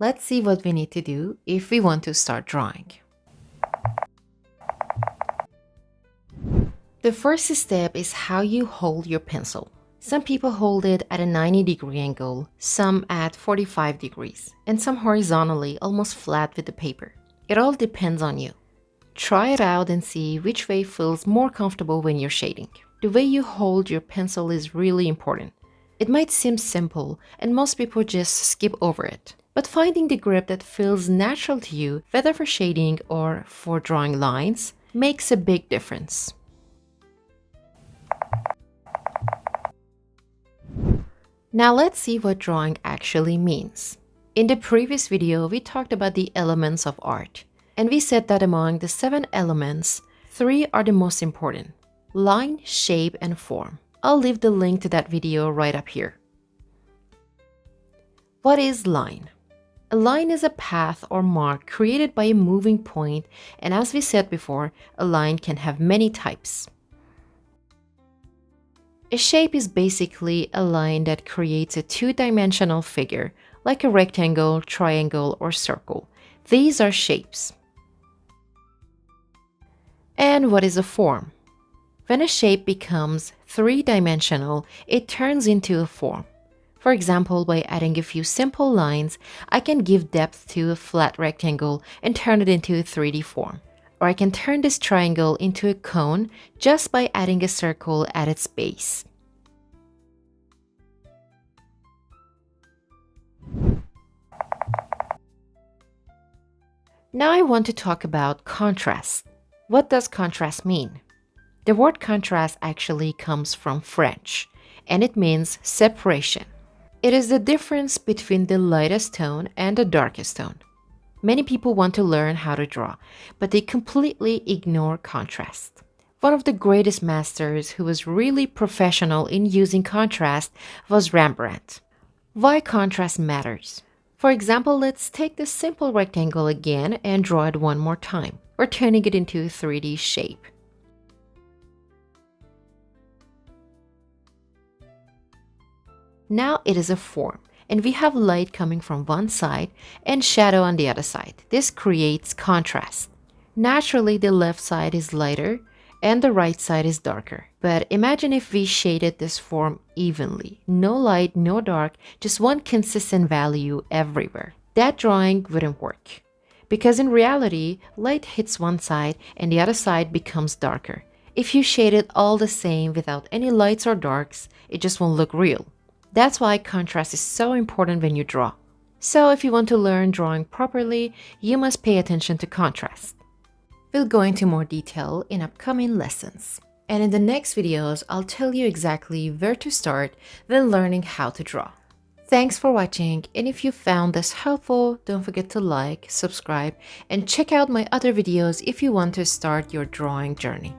Let's see what we need to do if we want to start drawing. The first step is how you hold your pencil. Some people hold it at a 90-degree angle, some at 45 degrees, and some horizontally, almost flat with the paper. It all depends on you. Try it out and see which way feels more comfortable when you're shading. The way you hold your pencil is really important. It might seem simple, and most people just skip over it. But finding the grip that feels natural to you, whether for shading or for drawing lines, makes a big difference. Now let's see what drawing actually means. In the previous video, we talked about the elements of art. And we said that among the 7 elements, 3 are the most important: line, shape, and form. I'll leave the link to that video right up here. What is line? A line is a path or mark created by a moving point, and as we said before, a line can have many types. A shape is basically a line that creates a 2-dimensional figure, like a rectangle, triangle, or circle. These are shapes. And what is a form? When a shape becomes 3-dimensional, it turns into a form. For example, by adding a few simple lines, I can give depth to a flat rectangle and turn it into a 3D form. Or I can turn this triangle into a cone just by adding a circle at its base. Now I want to talk about contrast. What does contrast mean? The word contrast actually comes from French, and it means separation. It is the difference between the lightest tone and the darkest tone. Many people want to learn how to draw, but they completely ignore contrast. One of the greatest masters who was really professional in using contrast was Rembrandt. Why contrast matters? For example, let's take this simple rectangle again and draw it one more time. We're turning it into a 3D shape. Now it is a form, and we have light coming from one side and shadow on the other side. This creates contrast. Naturally, the left side is lighter and the right side is darker. But imagine if we shaded this form evenly. No light, no dark, just one consistent value everywhere. That drawing wouldn't work. Because in reality, light hits one side and the other side becomes darker. If you shade it all the same without any lights or darks, it just won't look real. That's why contrast is so important when you draw. So if you want to learn drawing properly, you must pay attention to contrast. We'll go into more detail in upcoming lessons. And in the next videos, I'll tell you exactly where to start when learning how to draw. Thanks for watching, and if you found this helpful, don't forget to like, subscribe, and check out my other videos if you want to start your drawing journey.